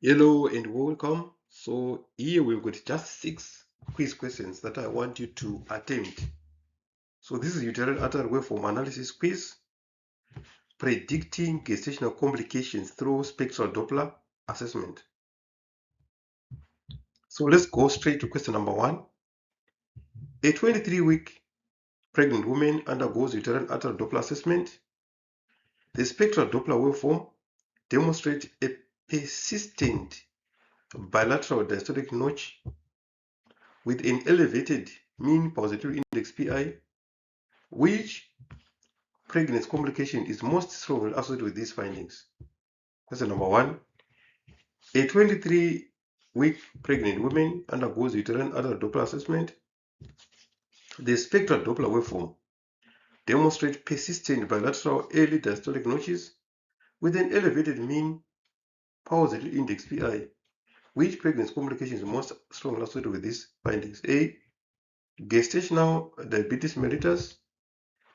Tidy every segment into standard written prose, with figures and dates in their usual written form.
Hello and welcome. So here we've got just 6 quiz questions that I want you to attempt. So this is uterine artery waveform analysis quiz, predicting gestational complications through spectral Doppler assessment. So let's go straight to question number 1. A 23-week pregnant woman undergoes uterine artery Doppler assessment. The spectral Doppler waveform demonstrates a persistent bilateral diastolic notch with an elevated mean Pulsatility Index PI, which pregnancy complication is most strongly associated with these findings. Question number 1. A 23-week pregnant woman undergoes uterine artery Doppler assessment. The spectral Doppler waveform demonstrates persistent bilateral early diastolic notches with an elevated mean Pulsatility Index PI, which pregnancy complication is most strongly associated with these findings. A. Gestational diabetes mellitus.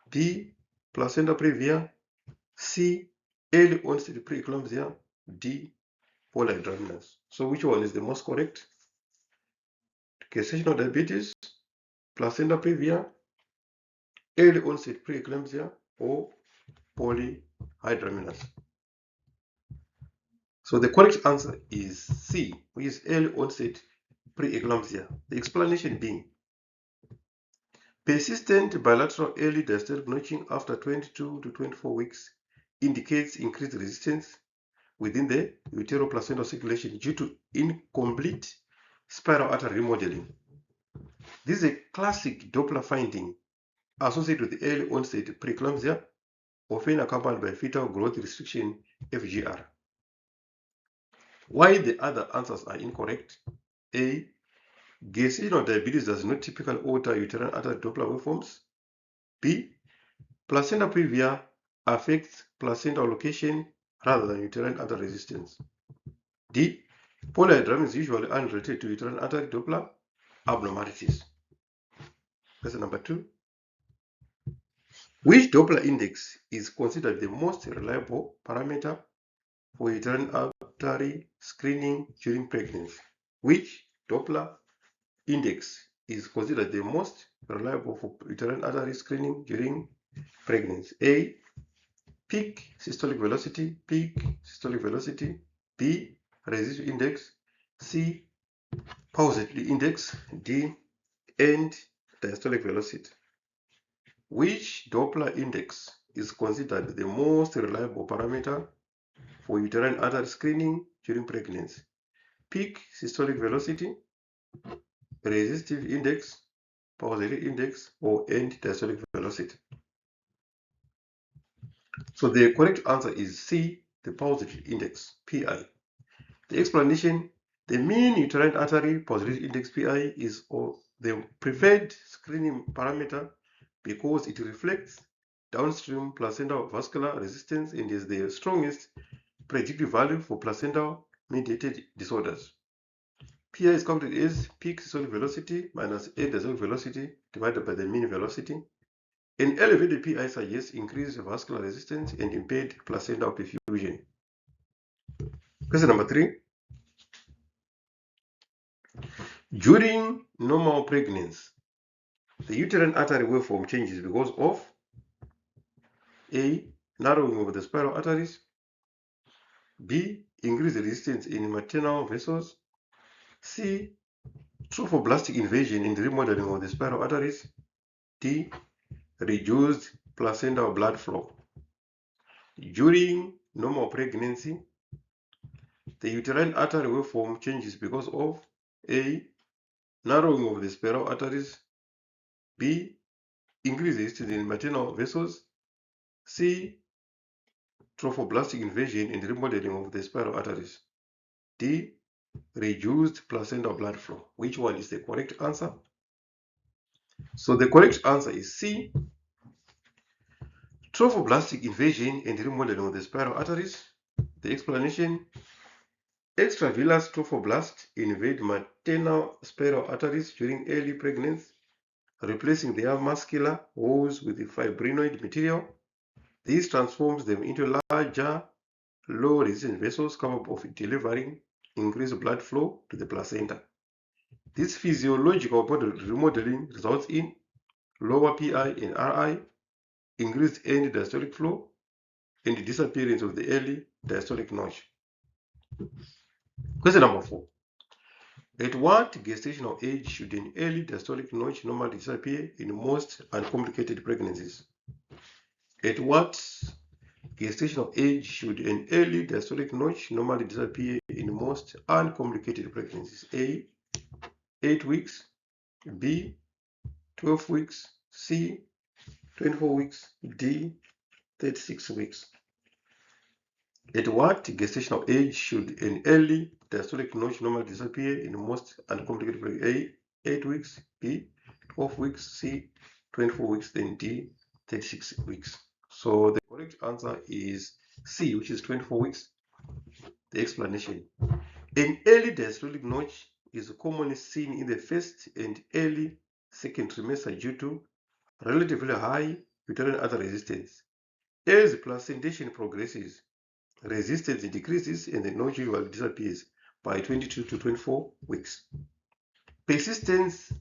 B. Placenta previa. C. Early onset preeclampsia. D. Polyhydramnios. So which one is the most correct? Gestational diabetes, placenta previa, early onset preeclampsia, or polyhydramnios. So the correct answer is C, which is early onset preeclampsia. The explanation being persistent bilateral early diastolic notching after 22 to 24 weeks indicates increased resistance within the uteroplacental circulation due to incomplete spiral artery remodeling. This is a classic Doppler finding associated with early onset preeclampsia, often accompanied by fetal growth restriction (FGR). Why the other answers are incorrect? A. Gestational diabetes does not typically alter uterine artery Doppler waveforms. B. Placenta previa affects placental location rather than uterine artery resistance. D. Polyhydramnios is usually unrelated to uterine artery Doppler abnormalities. Question number 2. Which Doppler index is considered the most reliable parameter for uterine artery screening during pregnancy? Which Doppler index is considered the most reliable for uterine artery screening during pregnancy? A. Peak systolic velocity. B. Resistance index. C. Pulsatility index. D. End diastolic velocity. Which Doppler index is considered the most reliable parameter for uterine artery screening during pregnancy? Peak systolic velocity, resistive index, Pulsatility index, or end diastolic velocity? So the correct answer is C, the Pulsatility index, PI. The explanation: the mean uterine artery Pulsatility index, PI, is the preferred screening parameter because it reflects downstream placental vascular resistance and is the strongest predictive value for placental-mediated disorders. PI is calculated as peak systolic velocity minus end diastolic velocity divided by the mean velocity. An elevated PI suggests increased vascular resistance and impaired placental perfusion. Question number 3. During normal pregnancy, the uterine artery waveform changes because of A. Narrowing of the spiral arteries. B. Increased resistance in maternal vessels. C. Trophoblastic invasion and remodeling of the spiral arteries. D. Reduced placental blood flow. During normal pregnancy, the uterine artery waveform changes because of A. Narrowing of the spiral arteries. B. Increased resistance in maternal vessels. C. Trophoblastic invasion and remodeling of the spiral arteries. D. Reduced placental blood flow. Which one is the correct answer? So the correct answer is C. Trophoblastic invasion and remodeling of the spiral arteries. The explanation: extravillous trophoblasts invade maternal spiral arteries during early pregnancy, replacing their muscular walls with fibrinoid material. This transforms them into larger, low-resistance vessels capable of delivering increased blood flow to the placenta. This physiological body remodeling results in lower PI and RI, increased end diastolic flow, and the disappearance of the early diastolic notch. Question number 4. At what gestational age should an early diastolic notch normally disappear in most uncomplicated pregnancies? At what gestational age should an early diastolic notch normally disappear in most uncomplicated pregnancies? A, 8 weeks, B, 12 weeks, C, 24 weeks, D, 36 weeks. At what gestational age should an early diastolic notch normally disappear in most uncomplicated pregnancies? A, 8 weeks, B, 12 weeks, C, 24 weeks, then D, 36 weeks. So the correct answer is C, which is 24 weeks. The explanation. An early diastolic notch is commonly seen in the first and early second trimester due to relatively high uterine artery resistance. As placentation progresses, resistance decreases and the notch usually disappears by 22 to 24 weeks. Persistence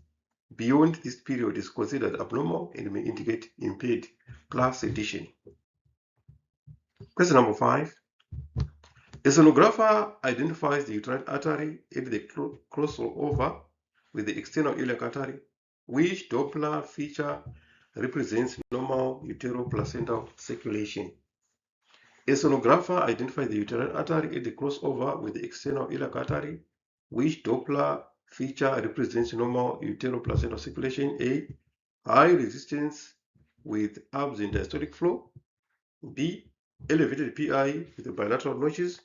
beyond this period is considered abnormal and may indicate impaired placentation. Question number 5. A sonographer identifies the uterine artery at the crossover with the external iliac artery, which Doppler feature represents normal uteroplacental circulation. A sonographer identifies the uterine artery at the crossover with the external iliac artery, which Doppler feature represents normal uteroplacental circulation. A, high resistance with absent diastolic flow. B, elevated PI with bilateral notches.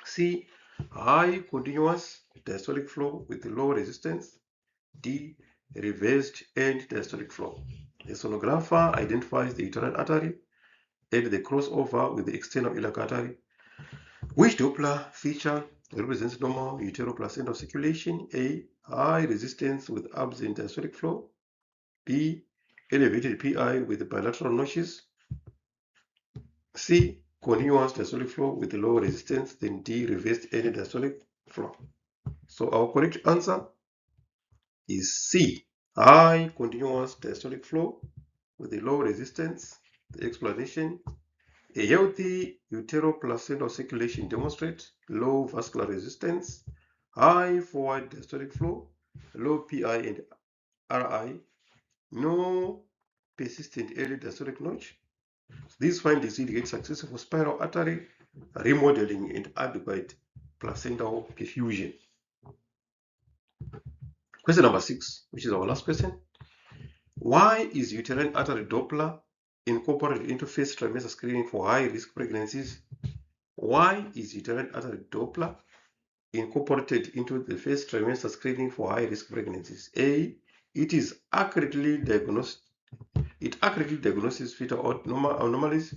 C, high continuous diastolic flow with low resistance. D, reversed end diastolic flow. The sonographer identifies the uterine artery at the crossover with the external iliac artery, which Doppler feature represents normal uteroplacental circulation. A, high resistance with absent diastolic flow. B, elevated PI with bilateral notches. C, continuous diastolic flow with low resistance. Then D, reversed end diastolic flow. So our correct answer is C, high continuous diastolic flow with a low resistance. The explanation: a healthy uteroplacental circulation demonstrates low vascular resistance, high forward diastolic flow, low PI and RI, no persistent early diastolic notch. These findings indicate successful spiral artery remodeling and adequate placental perfusion. Question number 6, which is our last question. Why is uterine artery Doppler incorporated into first trimester screening for high-risk pregnancies? Why is uterine artery Doppler incorporated into the first trimester screening for high-risk pregnancies? A, it accurately diagnoses fetal anomalies.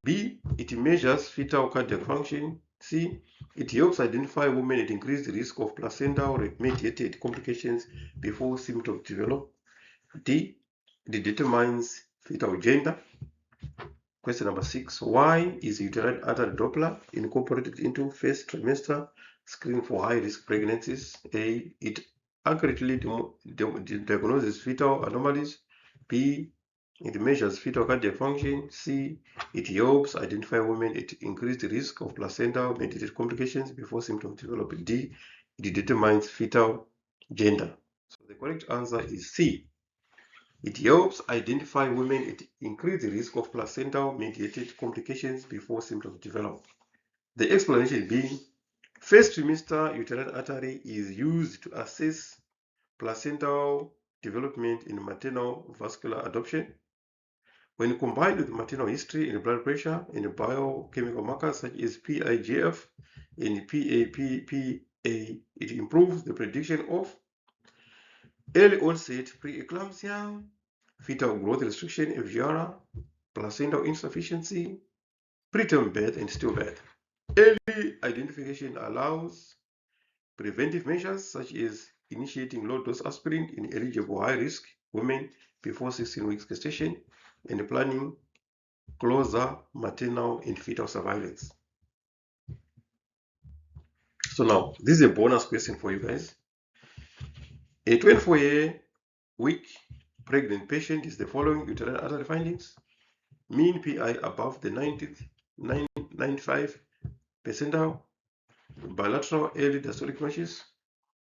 B, it measures fetal cardiac function. C, it helps identify women at increased risk of placental-mediated complications before symptoms develop. D, it determines fetal gender. Question number 6. Why is uterine artery Doppler incorporated into first trimester screening for high-risk pregnancies? A, it accurately diagnoses fetal anomalies. B, it measures fetal cardiac function. C, it helps identify women at increased risk of placental-mediated complications before symptoms develop. D, it determines fetal gender. So the correct answer is C. It helps identify women at increased risk of placental-mediated complications before symptoms develop. The explanation being, first trimester uterine artery is used to assess placental development in maternal vascular adoption. When combined with maternal history and blood pressure and biochemical markers such as PIGF and PAPPA, it improves the prediction of early onset preeclampsia, fetal growth restriction, FGR, placental insufficiency, preterm birth, and stillbirth. Early identification allows preventive measures such as initiating low-dose aspirin in eligible high-risk women before 16 weeks gestation and planning closer maternal and fetal surveillance. So now, this is a bonus question for you guys. A 24-week pregnant patient is the following uterine artery findings. Mean PI above the 95 percentile, bilateral early diastolic notches,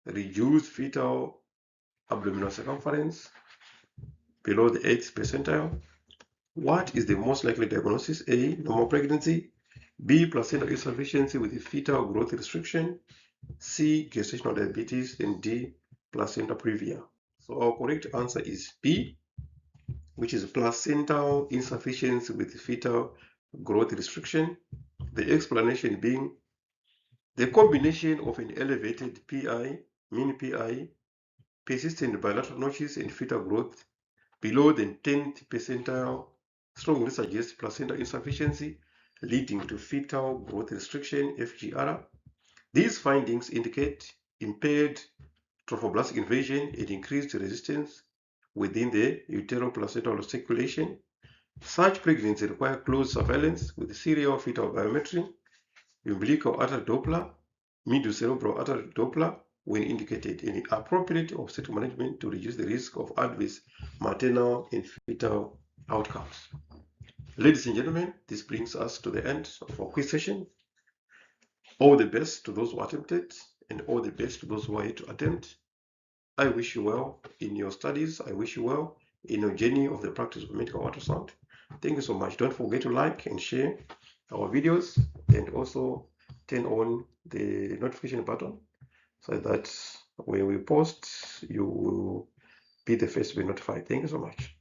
reduced fetal abdominal circumference below the 8th percentile. What is the most likely diagnosis? A. Normal pregnancy. B. Placental insufficiency with fetal growth restriction. C. Gestational diabetes. And D. Placenta previa. So our correct answer is B, which is placental insufficiency with fetal growth restriction. The explanation being the combination of an elevated PI, mean PI, persistent bilateral notches, and fetal growth below the 10th percentile strongly suggests placental insufficiency leading to fetal growth restriction, FGR. These findings indicate impaired trophoblastic invasion and increased resistance within the uteroplacental circulation. Such pregnancy require close surveillance with serial fetal biometry, umbilical artery Doppler, medial-cerebral artery Doppler when indicated, and appropriate obstetric management to reduce the risk of adverse maternal and fetal outcomes. Ladies and gentlemen, this brings us to the end of our quiz session. All the best to those who attempted, and all the best to those who are yet to attempt. I wish you well in your studies. I wish you well in your journey of the practice of medical ultrasound. Thank you so much. Don't forget to like and share our videos, and also turn on the notification button so that when we post, you will be the first to be notified. Thank you so much.